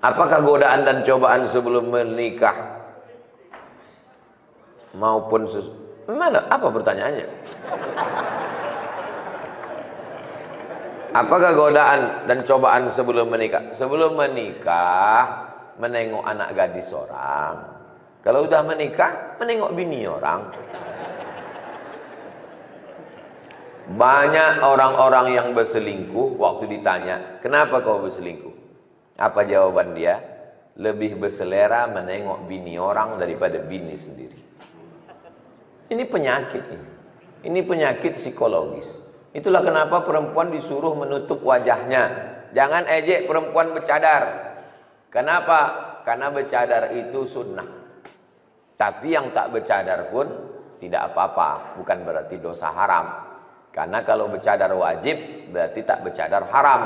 Apakah godaan dan cobaan sebelum menikah maupun mana? Apa pertanyaannya? Apakah godaan dan cobaan sebelum menikah? Sebelum menikah menengok anak gadis orang. Kalau udah menikah menengok bini orang. Banyak orang-orang yang berselingkuh waktu ditanya, kenapa kau berselingkuh? Apa jawaban dia? Lebih berselera menengok bini orang daripada bini sendiri. Ini penyakit ini. Ini penyakit psikologis. Itulah kenapa perempuan disuruh menutup wajahnya. Jangan ejek perempuan bercadar. Kenapa? Karena bercadar itu sunnah. Tapi yang tak bercadar pun tidak apa-apa. Bukan berarti dosa haram. Karena kalau bercadar wajib berarti tak bercadar haram.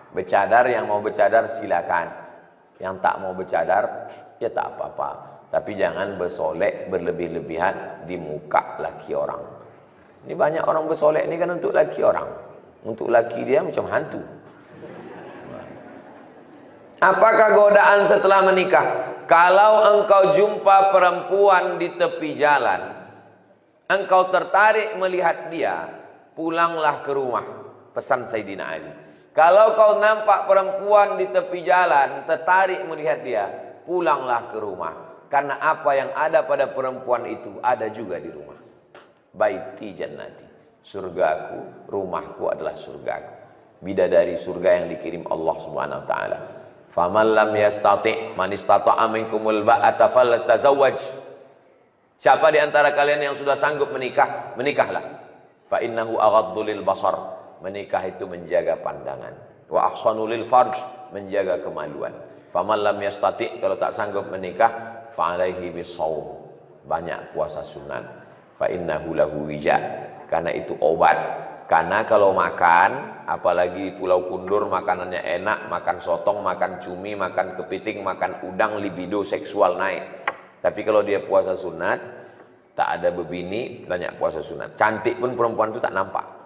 Bercadar, yang mau bercadar silakan. Yang tak mau bercadar ya tak apa-apa. Tapi jangan bersolek berlebih-lebihan di muka laki orang. Ini banyak orang bersolek ini kan untuk laki orang. Untuk laki dia macam hantu. Apakah godaan setelah menikah? Kalau engkau jumpa perempuan di tepi jalan, engkau tertarik melihat dia, pulanglah ke rumah. Pesan Sayyidina Ali. Kalau kau nampak perempuan di tepi jalan, tertarik melihat dia, pulanglah ke rumah. Karena apa yang ada pada perempuan itu ada juga di rumah. Baiti jannati, surgaku, rumahku adalah surgaku. Bidadari surga yang dikirim Allah Subhanahu wa taala. Faman lam yastati' man istata'a minkumul ba'ata falyatazawwaj. Siapa di antara kalian yang sudah sanggup menikah, menikahlah. Fa innahu aghaddu lil basar. Menikah itu menjaga pandangan. Wa ahsanu lil farj, menjaga kemaluan. Faman lam yastati', kalau tak sanggup menikah, fa alaihi bisawm, banyak puasa sunat. Fa innahu lahu wija, karena itu obat. Karena kalau makan, apalagi Pulau Kundur makanannya enak, makan sotong, makan cumi, makan kepiting, makan udang, libido seksual naik. Tapi kalau dia puasa sunat, tak ada bebini, banyak puasa sunat. Cantik pun perempuan itu tak nampak.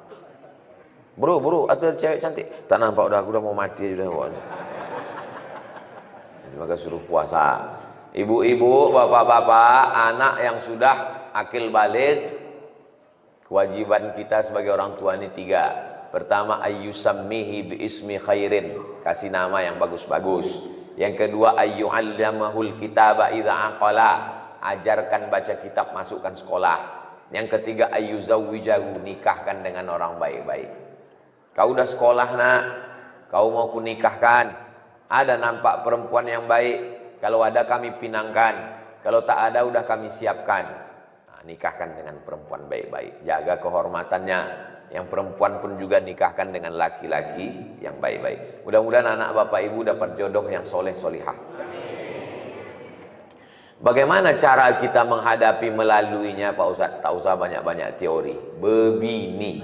Bro, atau cewek cantik, tak nampak, udah aku udah mau mati udah. Maka suruh puasa. Ibu-ibu, bapak-bapak, anak yang sudah akil balik, kewajiban kita sebagai orang tua ini 3. Pertama, ayyusammihi biismi khairin, kasih nama yang bagus-bagus. Yang kedua, ayyu'allamahul kitaba idza aqala, ajarkan baca kitab, masukkan sekolah. Yang ketiga, ayyuzawwijahu, nikahkan dengan orang baik-baik. Kau udah sekolah nak, kau mau kunikahkan, ada nampak perempuan yang baik, kalau ada kami pinangkan, kalau tak ada udah kami siapkan. Nah, nikahkan dengan perempuan baik-baik, jaga kehormatannya. Yang perempuan pun juga nikahkan dengan laki-laki yang baik-baik. Mudah-mudahan anak bapak ibu dapat jodoh yang soleh solihah. Bagaimana cara kita menghadapi melaluinya Pak Ustaz? Tak usah banyak-banyak teori. Bebini.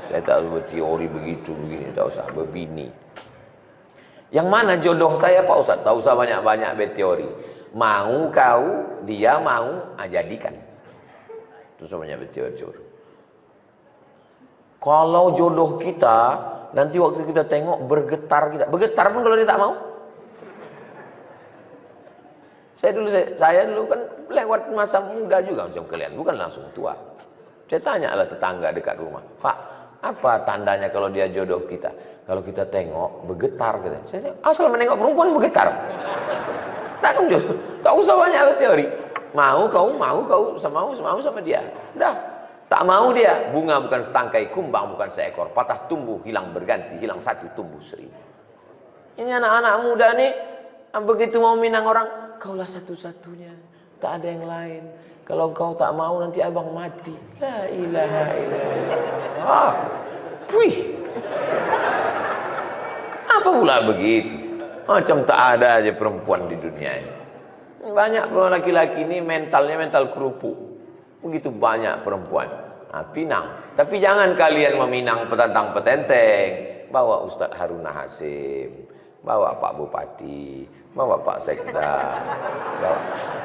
Saya tak usah teori begitu begini, tak usah bebini. Yang mana jodoh saya Pak Ustaz? Tak usah banyak-banyak berteori. Mau kau, dia mau, jadikan. Terus banyak berteori. Kalau jodoh kita, nanti waktu kita tengok bergetar kita. Bergetar pun kalau dia tak mau. Saya dulu kan lewat masa muda juga macam kalian, bukan langsung tua. Saya tanyalah tetangga dekat rumah, Pak, apa tandanya kalau dia jodoh kita? Kalau kita tengok bergetar kita. Saya asal menengok perempuan bergetar. Tak jodoh. Tak usah banyak teori. Mau kau sama dia. Dah. Tak mau dia, bunga bukan setangkai, kumbang bukan seekor, patah tumbuh, hilang berganti, hilang satu tumbuh seribu. Ini anak-anak muda nih, begitu mau minang orang, kaulah satu-satunya, tak ada yang lain. Kalau kau tak mau nanti abang mati. La ilaha illallah. Wih. Apa pula begitu? Macam tak ada aja perempuan di dunia ini. Banyak laki-laki ini mentalnya mental kerupuk. Begitu banyak perempuan. Nah, pinang. Tapi jangan kalian meminang petantang petenteng. Bawa Ustaz Haruna Hasim, bawa Pak Bupati, bawa Pak Sekda, bawa.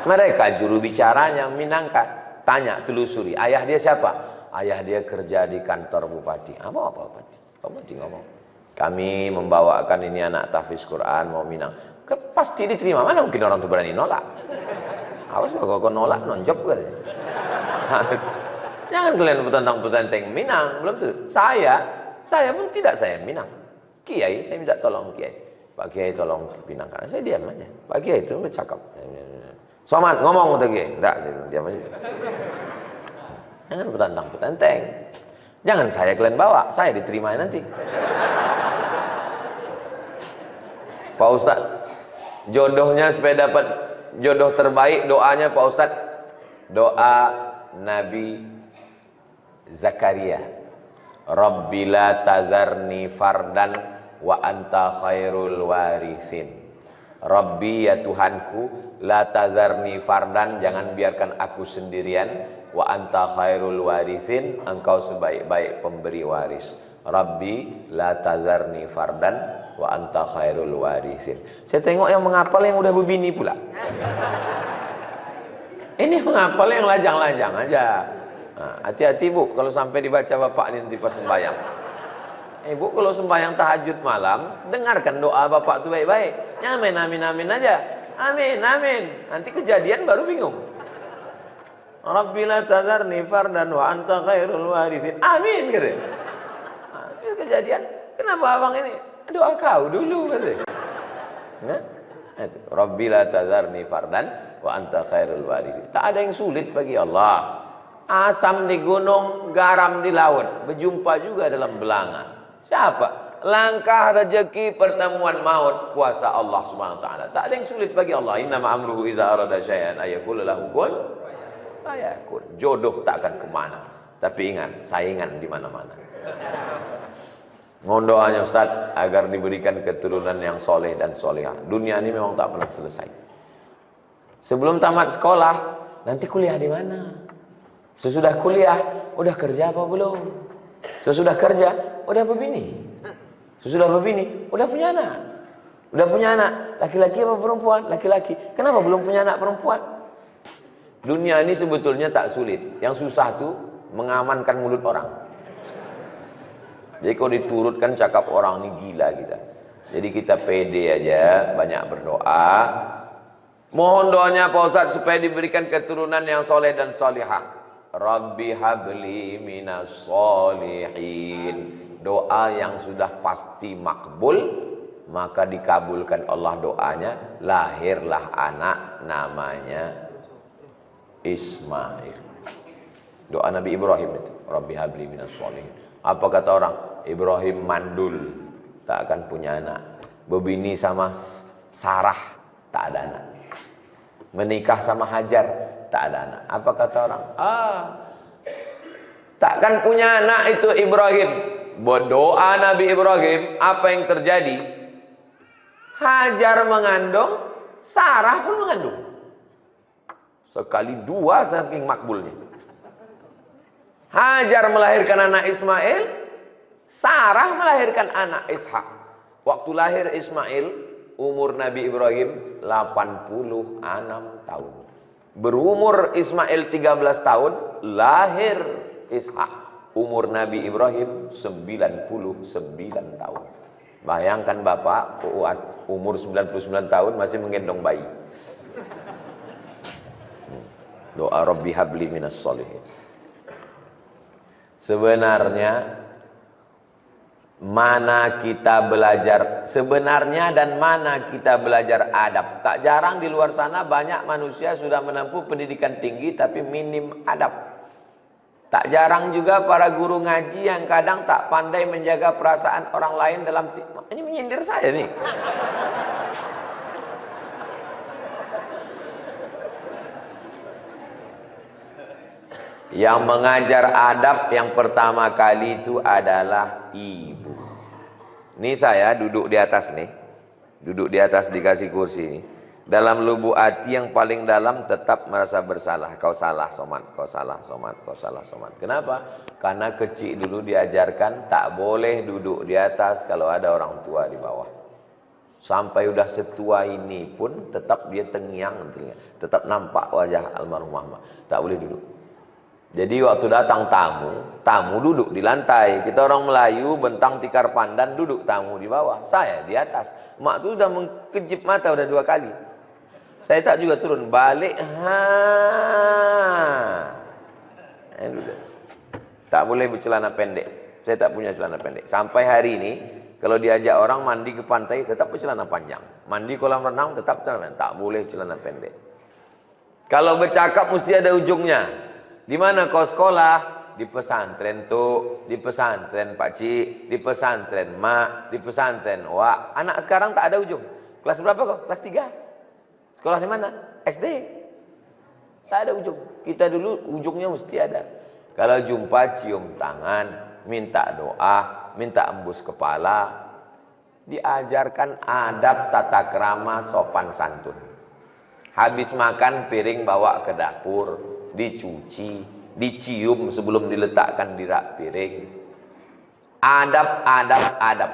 Mereka juru bicaranya minangkan. Tanya, telusuri, ayah dia siapa? Ayah dia kerja di kantor bupati. Apa bupati? Bupati ngomong. Kami membawakan ini anak tahfiz Quran mau Minang. Pasti diterima. Mana mungkin orang tuh berani nolak. Awas kok nolak nonjok katanya. Jangan kalian petantang-petantang Minang, belum tuh. Saya pun tidak saya Minang. Kiai, saya minta tolong Kiai. Pak Kiai tolong Minang, karena saya diam aja. Pak Kiai itu bercakap. Somad ngomong kata Kiai. Enggak, saya diam aja. Jangan petantang-petantang. Jangan saya kalian bawa, saya diterima nanti. Pak Ustadz, jodohnya supaya dapat jodoh terbaik, doanya Pak Ustadz, doa Nabi Zakaria, Rabbi la tazarni fardan wa anta khairul warisin. Rabbi, ya Tuhanku, la tazarni fardan, jangan biarkan aku sendirian, wa anta khairul warisin, engkau sebaik-baik pemberi waris. Rabbi la tazarni fardan wa anta khairul warisin. Saya tengok yang menghafal yang udah berbini pula. Ini menghafal yang lajang-lajang aja. Hati-hati bu, kalau sampai dibaca bapak ini nanti pas sembahyang. Ibu kalau sembahyang tahajud malam, dengarkan doa bapak itu baik-baik. Amin, amin, amin aja. Amin, amin. Nanti kejadian baru bingung. Rabbi la tazarni fardan wa anta khairul warisin. Amin gitu. Ini kejadian. Kenapa abang ini? Doa kau dulu gitu. Rabbi la tazarni fardan wa anta khairul warisin. Tak ada yang sulit bagi Allah. Asam di gunung, garam di laut, berjumpa juga dalam belanga. Siapa? Langkah rezeki, pertemuan maut, kuasa Allah Subhanahu wa taala. Tak ada yang sulit bagi Allah. Innama amruhu idza arada syai'an ayaqul lahu kun fayakun. Jodoh tak akan kemana. Tapi ingat, saingan di mana-mana. Mohon doanya Ustaz agar diberikan keturunan yang soleh dan solehah. Dunia ini memang tak pernah selesai. Sebelum tamat sekolah, nanti kuliah di mana? Sesudah kuliah, udah kerja apa belum? Sesudah kerja, udah berbini. Sesudah berbini, udah punya anak. Udah punya anak, laki-laki apa perempuan? Laki-laki. Kenapa belum punya anak perempuan? Dunia ini sebetulnya tak sulit. Yang susah tuh mengamankan mulut orang. Jadi kalau diturutkan cakap orang ini gila kita. Jadi kita pede aja, banyak berdoa. Mohon doanya Pak Ustaz supaya diberikan keturunan yang soleh dan solihah. Rabbi habli minas solihin. Doa yang sudah pasti makbul, maka dikabulkan Allah doanya. Lahirlah anak namanya Ismail. Doa Nabi Ibrahim itu, Rabbi habli minas solihin. Apa kata orang? Ibrahim mandul, tak akan punya anak. Berbini sama Sarah, tak ada anak. Menikah sama Hajar, tak ada anak. Apa kata orang? Takkan punya anak itu Ibrahim. Berdoa Nabi Ibrahim, apa yang terjadi? Hajar mengandung, Sarah pun mengandung. Sekali dua saking makbulnya. Hajar melahirkan anak Ismail, Sarah melahirkan anak Ishak. Waktu lahir Ismail, umur Nabi Ibrahim 86 tahun. Berumur Ismail 13 tahun, lahir Ishak. Umur Nabi Ibrahim 99 tahun. Bayangkan bapak, umur 99 tahun masih menggendong bayi. Doa Rabbi habli minas solihin. Sebenarnya mana kita belajar sebenarnya dan mana kita belajar adab. Tak jarang di luar sana banyak manusia sudah menempuh pendidikan tinggi tapi minim adab. Tak jarang juga para guru ngaji yang kadang tak pandai menjaga perasaan orang lain dalam ini menyindir saya nih. Yang mengajar adab yang pertama kali itu adalah ibu. Ini saya duduk di atas nih. Duduk di atas dikasih kursi ini. Dalam lubuk hati yang paling dalam tetap merasa bersalah. Kau salah Somad, kau salah Somad, kau salah Somad. Kenapa? Karena kecil dulu diajarkan tak boleh duduk di atas kalau ada orang tua di bawah. Sampai udah setua ini pun tetap dia tengiang. Tetap nampak wajah almarhum Muhammad. Tak boleh duduk. Jadi waktu datang tamu duduk di lantai. Kita orang Melayu bentang tikar pandan, duduk tamu di bawah. Saya di atas. Mak tu sudah mengkejip mata udah 2 kali. Saya tak juga turun, balik. Tak boleh bercelana pendek. Saya tak punya celana pendek. Sampai hari ini, kalau diajak orang mandi ke pantai, tetap bercelana panjang. Mandi kolam renang, tetap celana pendek. Tak boleh celana pendek. Kalau bercakap mesti ada ujungnya. Di mana kau sekolah? Di pesantren tu, di pesantren pakcik, di pesantren mak, di pesantren wak. Anak sekarang tak ada ujung. Kelas berapa kau? Kelas 3. Sekolah di mana? SD. Tak ada ujung. Kita dulu ujungnya mesti ada. Kalau jumpa cium tangan, minta doa, minta embus kepala. Diajarkan adab tata krama sopan santun. Habis makan piring bawa ke dapur, dicuci, dicium sebelum diletakkan di rak piring. Adab.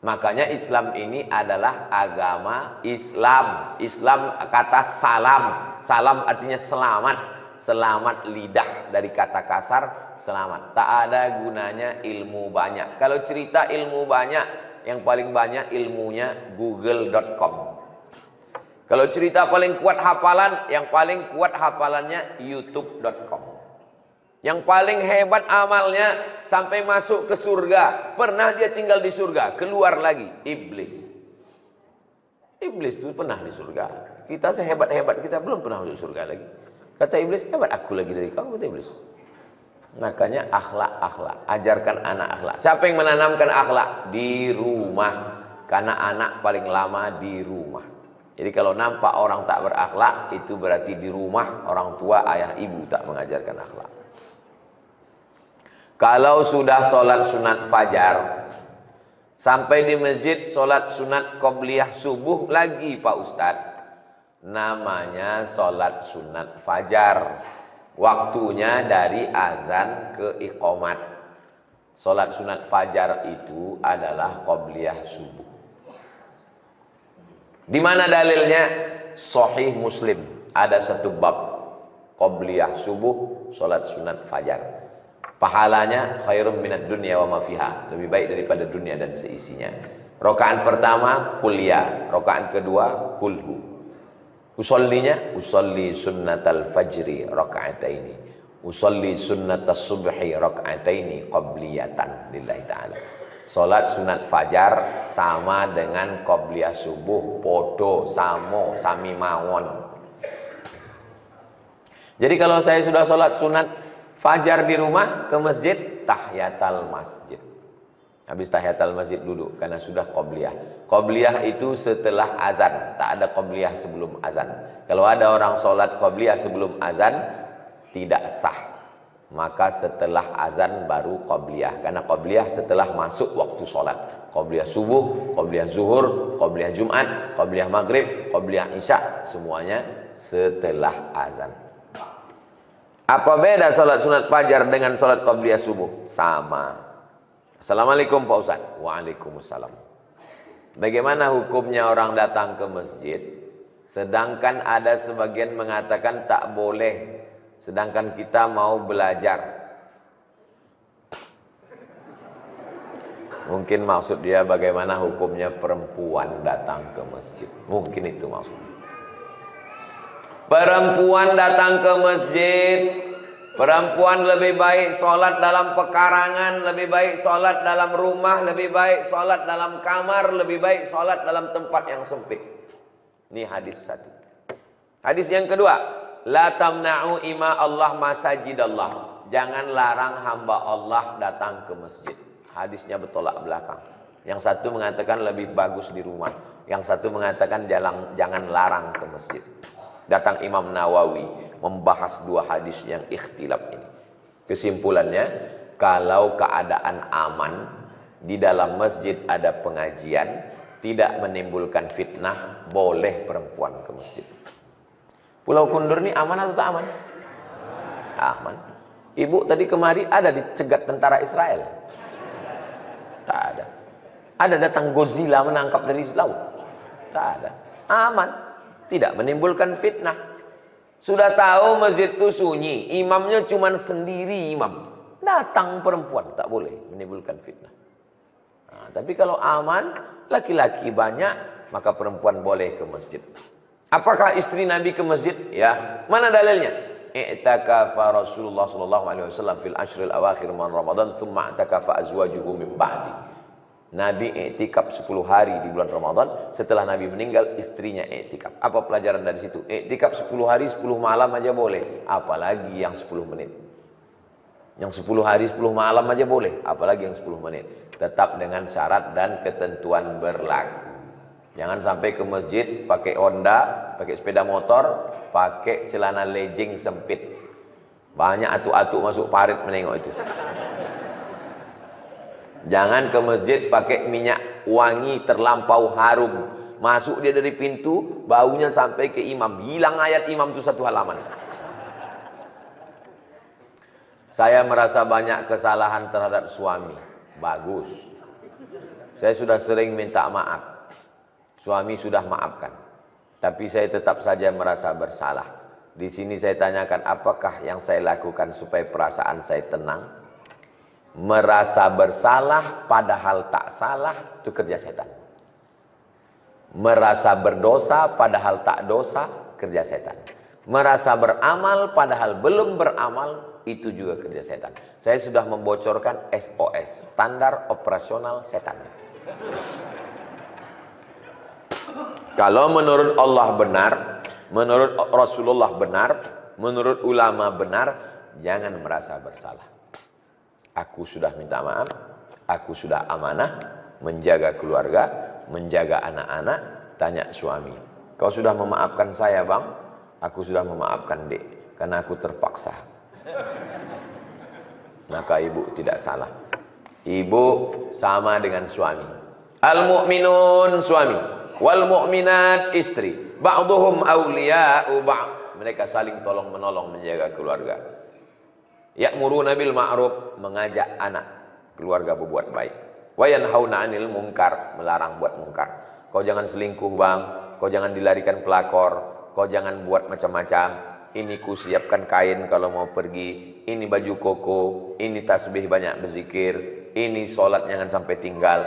Makanya Islam ini adalah agama Islam. Islam kata salam. Salam artinya selamat. Selamat lidah, dari kata kasar selamat. Tak ada gunanya ilmu banyak. Kalau cerita ilmu banyak, yang paling banyak ilmunya google.com. Kalau cerita paling kuat hafalan, yang paling kuat hafalannya youtube.com. Yang paling hebat amalnya sampai masuk ke surga. Pernah dia tinggal di surga, keluar lagi, iblis. Iblis itu pernah di surga. Kita sehebat-hebat kita belum pernah masuk surga lagi. Kata iblis, hebat aku lagi dari kau, kata iblis. Makanya akhlak. Ajarkan anak akhlak. Siapa yang menanamkan akhlak? Di rumah. Karena anak paling lama di rumah. Jadi kalau nampak orang tak berakhlak, itu berarti di rumah orang tua, ayah, ibu tak mengajarkan akhlak. Kalau sudah sholat sunat fajar, sampai di masjid sholat sunat qobliyah subuh lagi Pak Ustadz, namanya sholat sunat fajar. Waktunya dari azan ke iqomat. Sholat sunat fajar itu adalah qobliyah subuh. Di mana dalilnya? Sahih Muslim. Ada satu bab qobliyah subuh, sholat sunat fajar. Pahalanya khairum minad dunya wa ma fiha. Lebih baik daripada dunia dan seisinya. Rakaat pertama kuliah, rakaat kedua kulhu. Usollinya usolli sunnatal fajri raka'ataini. Usolli sunnatas subhi raka'ataini qabliyatan lillahi ta'ala. Salat sunat fajar sama dengan qobliyah subuh, podo, samo, sami mawon. Jadi kalau saya sudah salat sunat fajar di rumah, ke masjid, tahiyatul masjid. Habis tahiyatul masjid duduk karena sudah qobliyah. Qobliyah itu setelah azan, tak ada qobliyah sebelum azan. Kalau ada orang salat qobliyah sebelum azan, tidak sah. Maka setelah azan baru qobliyah. Karena qobliyah setelah masuk waktu sholat. Qobliyah subuh, qobliyah zuhur, qobliyah jumat, qobliyah maghrib, qobliyah isya. Semuanya setelah azan. Apa beda sholat sunat fajar dengan sholat qobliyah subuh? Sama. Assalamualaikum Pak Ustaz. Waalaikumsalam. Bagaimana hukumnya orang datang ke masjid, sedangkan ada sebagian mengatakan tak boleh, sedangkan kita mau belajar? Mungkin maksud dia bagaimana hukumnya perempuan datang ke masjid. Mungkin itu maksudnya. Perempuan datang ke masjid, perempuan lebih baik sholat dalam pekarangan, lebih baik sholat dalam rumah, lebih baik sholat dalam kamar, lebih baik sholat dalam tempat yang sempit. Ini hadis satu. Hadis yang kedua, la tamna'u ima Allah masajidallah. Jangan larang hamba Allah datang ke masjid. Hadisnya bertolak belakang. Yang satu mengatakan lebih bagus di rumah, yang satu mengatakan jangan larang ke masjid. Datang Imam Nawawi membahas dua hadis yang ikhtilaf ini. Kesimpulannya, kalau keadaan aman, di dalam masjid ada pengajian, tidak menimbulkan fitnah, boleh perempuan ke masjid. Pulau Kundur ini aman atau tak aman? Aman. Ibu tadi kemari ada dicegat tentara Israel? Tak ada. Ada datang Godzilla menangkap dari laut? Tak ada. Aman. Tidak menimbulkan fitnah. Sudah tahu masjid itu sunyi, imamnya cuma sendiri imam. Datang perempuan, tak boleh menimbulkan fitnah. Nah, tapi kalau aman, laki-laki banyak, maka perempuan boleh ke masjid. Apakah istri Nabi ke masjid? Ya. Mana dalilnya? I'takafa Rasulullah sallallahu alaihi wasallam fil ashril awakhir min Ramadan, thumma i'takafa azwajuhu min ba'di. Nabi i'tikaf 10 hari di bulan Ramadan, setelah Nabi meninggal istrinya i'tikaf. Apa pelajaran dari situ? I'tikaf 10 hari 10 malam aja boleh, apalagi yang 10 menit. Yang 10 hari 10 malam aja boleh, apalagi yang 10 menit. Tetap dengan syarat dan ketentuan berlaku. Jangan sampai ke masjid pakai Honda, pakai sepeda motor, pakai celana legging sempit. Banyak atuk-atuk masuk parit menengok itu. Jangan ke masjid pakai minyak wangi terlampau harum. Masuk dia dari pintu, baunya sampai ke imam. Hilang ayat imam itu 1 halaman. Saya merasa banyak kesalahan terhadap suami. Bagus. Saya sudah sering minta maaf. Suami sudah maafkan. Tapi saya tetap saja merasa bersalah. Di sini saya tanyakan, apakah yang saya lakukan supaya perasaan saya tenang? Merasa bersalah padahal tak salah, itu kerja setan. Merasa berdosa padahal tak dosa, kerja setan. Merasa beramal padahal belum beramal, itu juga kerja setan. Saya sudah membocorkan SOS, standar operasional setan. Kalau menurut Allah benar, menurut Rasulullah benar, menurut ulama benar, jangan merasa bersalah. Aku sudah minta maaf, aku sudah amanah, menjaga keluarga, menjaga anak-anak. Tanya suami, kau sudah memaafkan saya bang? Aku sudah memaafkan dek, karena aku terpaksa. Maka ibu tidak salah. Ibu sama dengan suami. Al-mu'minun suami, wal mu'minat istri. Ba'duhum awliya'u ba'd. Mereka saling tolong menolong menjaga keluarga. Ya'muruna bil ma'ruf, mengajak anak keluarga berbuat baik. Wa yanhauna 'anil munkar, melarang buat munkar. Kau jangan selingkuh bang, kau jangan dilarikan pelakor, kau jangan buat macam-macam. Ini ku siapkan kain kalau mau pergi, ini baju koko, ini tasbih banyak berzikir, ini sholat jangan sampai tinggal.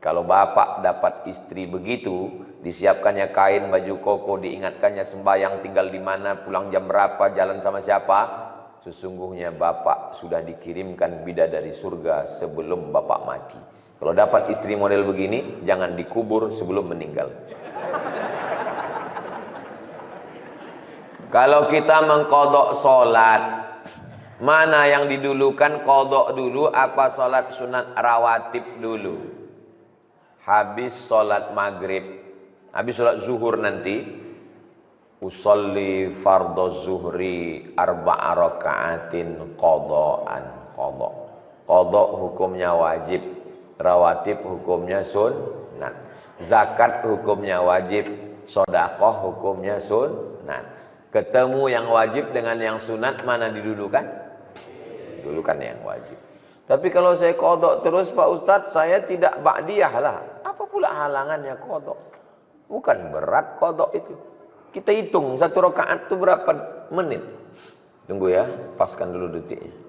Kalau bapak dapat istri begitu, disiapkannya kain, baju koko, diingatkannya sembahyang tinggal di mana, pulang jam berapa, jalan sama siapa, sesungguhnya bapak sudah dikirimkan bidadari surga sebelum bapak mati. Kalau dapat istri model begini, jangan dikubur sebelum meninggal. Kalau kita mengkodok sholat, mana yang didulukan, kodok dulu apa sholat sunat rawatib dulu? Habis sholat maghrib, habis sholat zuhur nanti, usolli fardhu zuhri arba'a raka'atin qada'an. Qada' hukumnya wajib, rawatib hukumnya sunnat. Zakat hukumnya wajib, sedekah hukumnya sunnat. Ketemu yang wajib dengan yang sunat, mana didudukan? Dulukan yang wajib. Tapi kalau saya qada' terus Pak Ustadz, saya tidak ba'diyah lah. Apa pula halangannya qada'? Bukan berat qada' itu. Kita hitung 1 rakaat itu berapa menit. Tunggu ya, paskan dulu detiknya.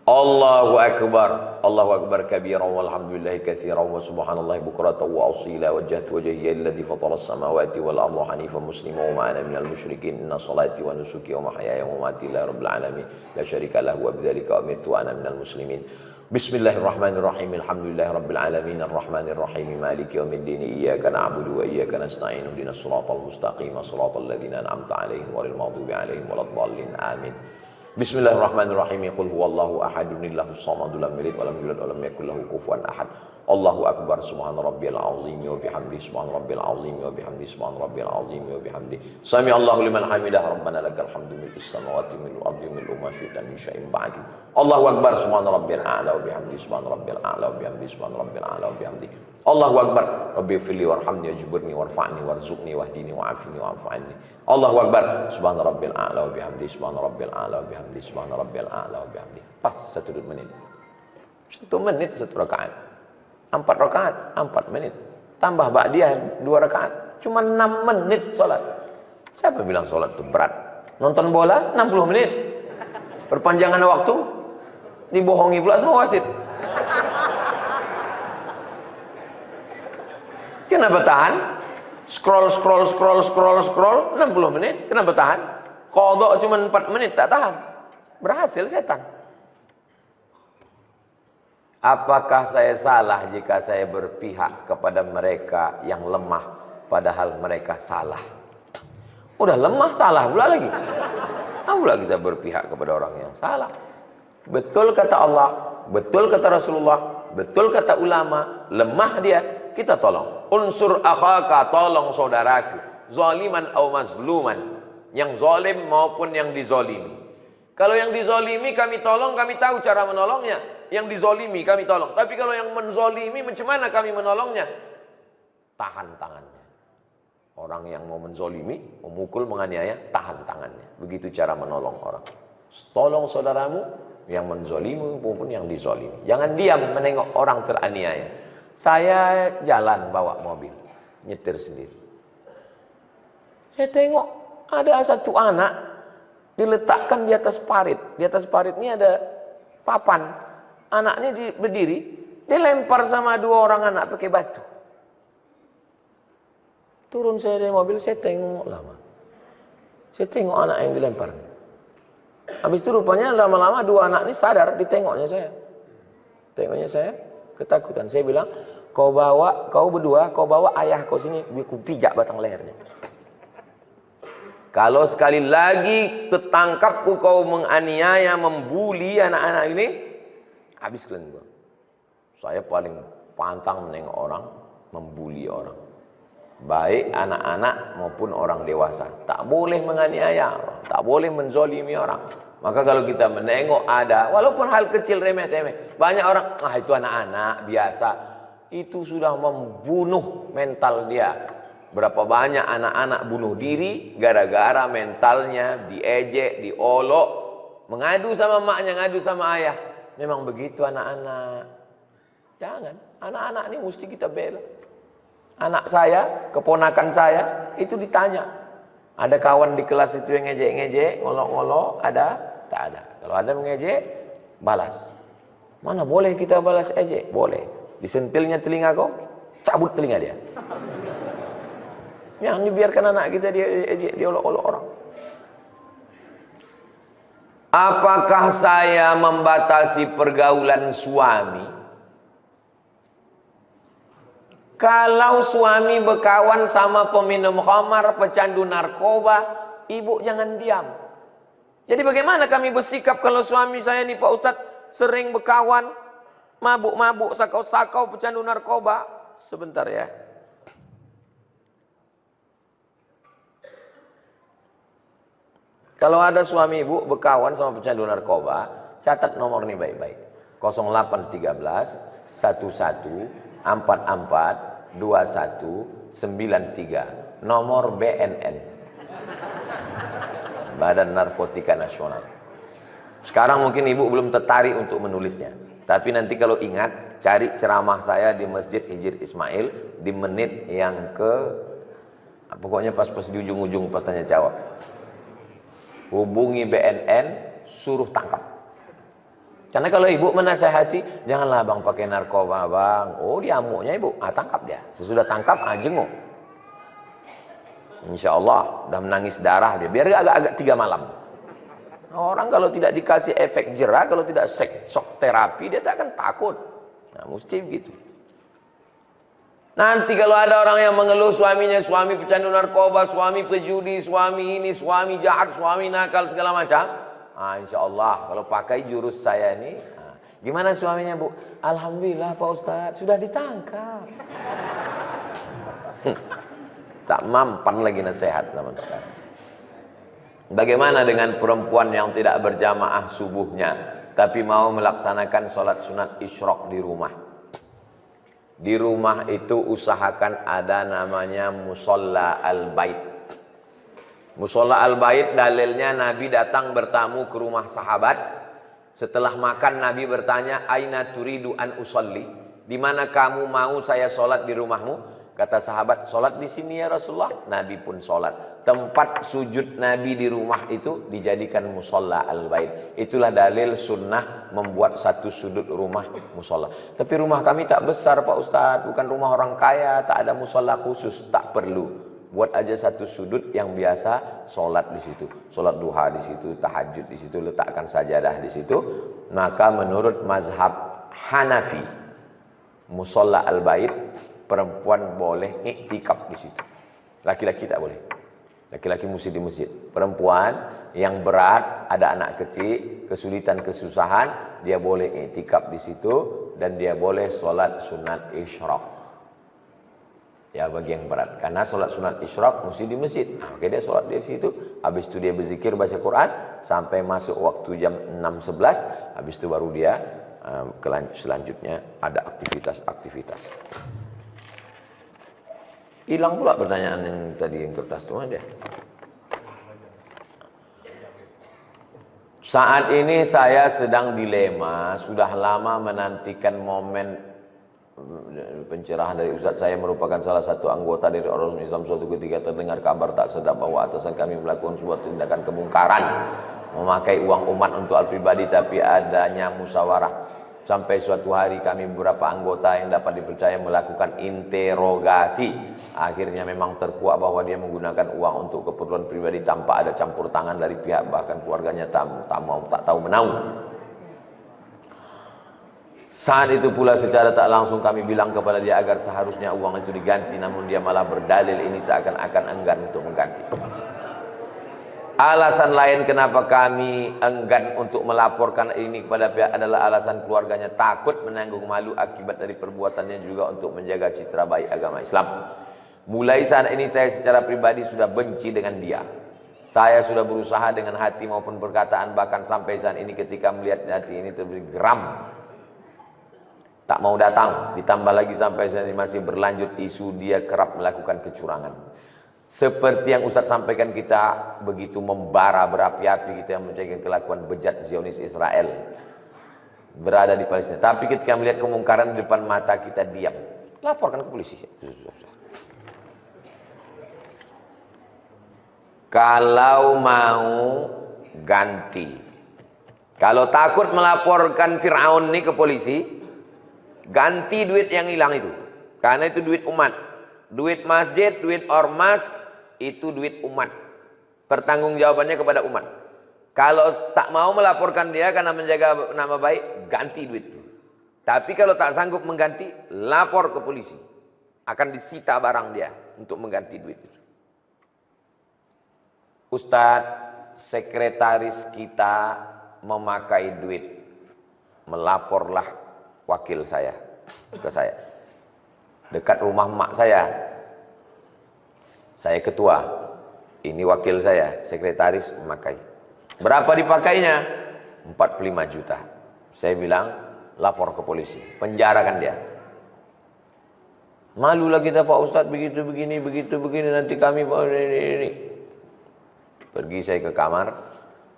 Allahu Akbar, Allahu Akbar kabiran walhamdulillahi katsiran wa subhanallahi bukratan wa asila wajjahtu wajhiya alladhi fatara as-samawati wal arda hanifan musliman wa ma ana minal musyrikin inna salati wa nusuki wa mahyaya wa mamati lillahi rabbil alamin la syarika lahu wa bidzalika umirtu wa ana minal muslimin. Bismillahirrahmanirrahim. Alhamdulillahi rabbil alamin arrahmanir rahim maliki yaumiddin iyyaka na'budu wa iyyaka nasta'in ihdinas siratal mustaqim siratal ladzina an'amta 'alaihim ghairil maghdubi 'alaihim waladdallin amin. Bismillahirrahmanirrahim. Qul huwallahu ahadun lahus samadun lam yalid wa lam yulad wa lam yakul lahu kufuwan ahad. Allahu akbar subhana rabbiyal azim wa bihamdi subhana rabbil azim wa bihamdi subhana rabbil azim wa bihamdi. Sami Allahu liman hamidah rabbana lakal hamdu mil'us samawati wal ardi mil'u ma syi'ta min syai'in ba'du. Allahu akbar subhana rabbil a'la wa bihamdi subhana rabbil a'la wa bihamdi subhana rabbil a'la wa bihamdi. Allahu akbar rabbi fili warhamni wajburni warfa'ni warzuqni wahdini wa'afini wa'fu anni. Allahu akbar subhana rabbil a'la wa bihamdi subhana rabbil a'la wa bihamdi subhana rabbil a'la wa bihamdi. Pas 1 menit. 1 menit 1 rakaat. 4 rakaat 4 menit. Tambah ba'diyah 2 rakaat. Cuma 6 menit salat. Siapa bilang sholat itu berat? Nonton bola 60 menit. Perpanjangan waktu, dibohongi pula semua wasit. Kenapa tahan? Scroll 60 menit. Kenapa tahan? Qadha cuma 4 menit, tak tahan. Berhasil setan. Apakah saya salah jika saya berpihak kepada mereka yang lemah padahal mereka salah? Udah lemah salah pula lagi. Pula kita berpihak kepada orang yang salah. Betul kata Allah, betul kata Rasulullah, betul kata ulama, lemah dia, kita tolong. Unsur akhaka, tolong saudaraku, zaliman atau mazluman, yang zalim maupun yang dizalimi. Kalau yang dizalimi kami tolong, kami tahu cara menolongnya. Yang dizalimi kami tolong. Tapi kalau yang menzalimi, macam mana kami menolongnya? Tahan tangannya. Orang yang mau menzalimi, memukul, menganiaya, tahan tangannya. Begitu cara menolong orang. Tolong saudaramu yang menzalimi maupun yang dizalimi. Jangan diam menengok orang teraniaya. Saya jalan bawa mobil, nyetir sendiri. Saya tengok ada satu anak diletakkan di atas parit. Di atas parit ini ada papan. Anaknya berdiri, dilempar sama 2 orang anak pakai batu. Turun saya dari mobil, saya tengok lama. Saya tengok anak yang dilempar. Habis itu rupanya lama-lama 2 anak ini sadar, ditengoknya saya. Tengoknya saya, ketakutan. Saya bilang, kau berdua bawa ayah kau sini, aku pijak batang lehernya. Kalau sekali lagi ketangkapku kau menganiaya, membuli anak-anak ini, habis kalian gua. Saya paling pantang menengok orang, membuli orang. Baik anak-anak maupun orang dewasa. Tak boleh menganiaya orang, tak boleh menzalimi orang. Maka kalau kita menengok ada, walaupun hal kecil remeh-temeh, banyak orang, itu anak-anak biasa. Itu sudah membunuh mental dia. Berapa banyak anak-anak bunuh diri gara-gara mentalnya diejek, diolok, mengadu sama maknya, ngadu sama ayah. Memang begitu anak-anak. Jangan, anak-anak ini mesti kita bela. Anak saya, keponakan saya, itu ditanya. Ada kawan di kelas itu yang ngejek-ngejek, ngolok-ngolok, ada? Tak ada. Kalau ada mengejek, balas. Mana boleh kita balas ejek? Boleh. Disentilnya telinga kau, cabut telinga dia. Yang dibiarkan anak kita dia olok-olok orang. Apakah saya membatasi pergaulan suami? Kalau suami berkawan sama peminum khamar, pecandu narkoba, ibu jangan diam. Jadi bagaimana kami bersikap kalau suami saya nih Pak Ustadz sering berkawan, mabuk-mabuk, sakau-sakau, pecandu narkoba? Sebentar ya. Kalau ada suami ibu berkawan sama pecandu narkoba, catat nomor ini baik-baik. 0813 11 44 21 93. Nomor BNN. Badan Narkotika Nasional. Sekarang mungkin ibu belum tertarik untuk menulisnya. Tapi nanti kalau ingat, cari ceramah saya di Masjid Hijir Ismail di menit yang pokoknya pas di ujung-ujung pas tanya jawab. Hubungi BNN, suruh tangkap. Karena kalau ibu menasehati, janganlah bang pakai narkoba bang. Oh dia amuknya ibu, tangkap dia. Sesudah tangkap, jenguk. Insya Allah, udah menangis darah dia. Biar agak-agak 3 malam. Orang kalau tidak dikasih efek jerah, kalau tidak shock terapi, dia tak akan takut. Nah mesti begitu. Nanti kalau ada orang yang mengeluh suaminya, suami pecandu narkoba, suami pejudi, suami ini, suami jahat, suami nakal, segala macam. Insya Allah kalau pakai jurus saya ini, gimana suaminya bu? Alhamdulillah Pak Ustadz, sudah ditangkap. Tak mampan lagi nasihat zaman sekarang. Bagaimana dengan perempuan yang tidak berjamaah subuhnya, tapi mau melaksanakan sholat sunat isyraq di rumah? Di rumah itu usahakan ada namanya musolla al-bait. Musolla al-bait dalilnya Nabi datang bertamu ke rumah sahabat. Setelah makan Nabi bertanya, "Aina turidu an usolli?" Di mana kamu mau saya sholat di rumahmu? Kata sahabat, sholat di sini ya Rasulullah. Nabi pun sholat. Tempat sujud Nabi di rumah itu dijadikan musolla al-bait. Itulah dalil sunnah membuat satu sudut rumah musolla. Tapi rumah kami tak besar Pak Ustadz, bukan rumah orang kaya, tak ada musolla khusus. Tak perlu. Buat aja satu sudut yang biasa sholat di situ. Sholat duha di situ, tahajud di situ, letakkan sajadah di situ. Maka menurut mazhab Hanafi, musolla al-bait, perempuan boleh iktikaf di situ. Laki-laki tak boleh. Laki-laki mesti di masjid. Perempuan yang berat, ada anak kecil, kesulitan, kesusahan, dia boleh iktikaf di situ dan dia boleh sholat sunat isyraq. Ya bagi yang berat. Karena sholat sunat isyraq mesti di masjid. Nah, oke dia sholat di situ. Habis itu dia berzikir baca Quran sampai masuk waktu jam 6.11. Habis itu baru dia selanjutnya ada aktivitas-aktivitas. Hilang pula pertanyaan yang tadi yang kertas itu ada. Saat ini saya sedang dilema, sudah lama menantikan momen pencerahan dari Ustaz. Saya merupakan salah satu anggota dari Ormas Islam. Suatu ketika terdengar kabar tak sedap bahwa atasan kami melakukan sebuah tindakan kemungkaran, memakai uang umat untuk hal pribadi, tapi adanya musyawarah. Sampai suatu hari kami beberapa anggota yang dapat dipercaya melakukan interogasi. Akhirnya memang terkuak bahwa dia menggunakan uang untuk keperluan pribadi tanpa ada campur tangan dari pihak bahkan keluarganya tak tahu menahu. Saat itu pula secara tak langsung kami bilang kepada dia agar seharusnya uang itu diganti, namun dia malah berdalil ini seakan-akan enggan untuk mengganti. Alasan lain kenapa kami enggan untuk melaporkan ini kepada pihak adalah alasan keluarganya takut menanggung malu akibat dari perbuatannya, juga untuk menjaga citra baik agama Islam. Mulai saat ini saya secara pribadi sudah benci dengan dia. Saya sudah berusaha dengan hati maupun perkataan, bahkan sampai saat ini ketika melihat hati ini terberi geram, tak mau datang. Ditambah lagi sampai saat ini masih berlanjut isu dia kerap melakukan kecurangan. Seperti yang Ustaz sampaikan, kita begitu membara berapi-api kita yang mencegah kelakuan bejat Zionis Israel berada di Palestina. Tapi ketika melihat kemungkaran di depan mata kita diam. Laporkan ke polisi. Kalau mau ganti. Kalau takut melaporkan Fir'aun ini ke polisi, ganti duit yang hilang itu. Karena itu duit umat. Duit masjid, duit ormas, itu duit umat. Pertanggungjawabannya kepada umat. Kalau tak mau melaporkan dia karena menjaga nama baik, ganti duit itu. Tapi kalau tak sanggup mengganti, lapor ke polisi. Akan disita barang dia untuk mengganti duit itu. Ustadz, sekretaris kita memakai duit. Melaporlah wakil saya ke saya. Dekat rumah mak saya ketua, ini wakil saya, sekretaris memakai. Berapa dipakainya? 45 juta. Saya bilang, lapor ke polisi, penjarakan dia. Malulah kita Pak Ustadz, begitu begini, nanti kami ini. Pergi saya ke kamar,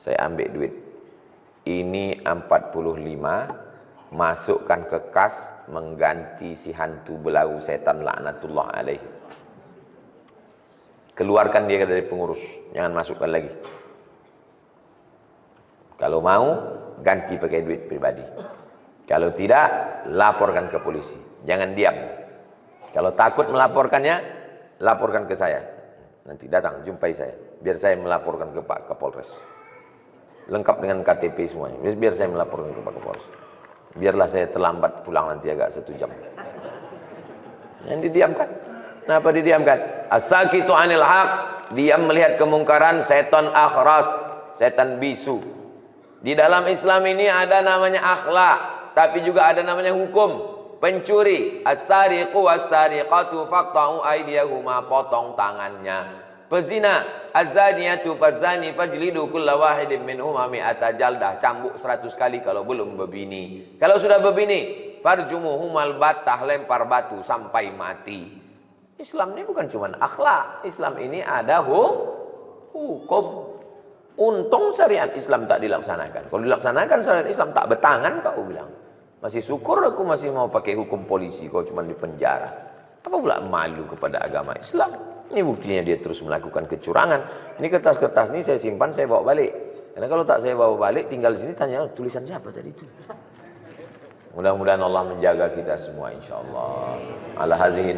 saya ambil duit. Ini 45, masukkan ke kas, mengganti si hantu belau setan laknatullah alaih. Keluarkan dia dari pengurus, jangan masukkan lagi. Kalau mau, ganti pakai duit pribadi. Kalau tidak, laporkan ke polisi. Jangan diam. Kalau takut melaporkannya, laporkan ke saya. Nanti datang, jumpai saya. Biar saya melaporkan ke Pak Kapolres. Lengkap dengan KTP semuanya. Biar saya melaporkan ke Pak Kapolres. Biarlah saya terlambat pulang nanti agak 1 jam. Yang didiamkan. Kenapa didiamkan? As-sakitu anil haq, diam melihat kemungkaran, setan akhras, setan bisu. Di dalam Islam ini ada namanya akhlak, tapi juga ada namanya hukum. Pencuri, as-sariqu was-sariqatu faqta'u aydiyahuma, potong tangannya. Pezina, az-zaniyatu faz-zani fajlidu kulla wahidin minhuma mi'ata jaldah, cambuk 100 kali kalau belum berbini. Kalau sudah berbini, farjumuhumal battah, lempar batu sampai mati. Islam ini bukan cuma akhlak, Islam ini ada hukum. Untung syariat Islam tak dilaksanakan. Kalau dilaksanakan syariat Islam tak betangan kau bilang. Masih syukur aku masih mau pakai hukum polisi, kau cuma di penjara. Apa pula malu kepada agama Islam? Ini buktinya dia terus melakukan kecurangan. Ini kertas-kertas ini saya simpan, saya bawa balik. Karena kalau tak saya bawa balik, tinggal di sini tanya, tulisan siapa tadi itu? Mudah-mudahan Allah menjaga kita semua insyaallah. Ala hazihi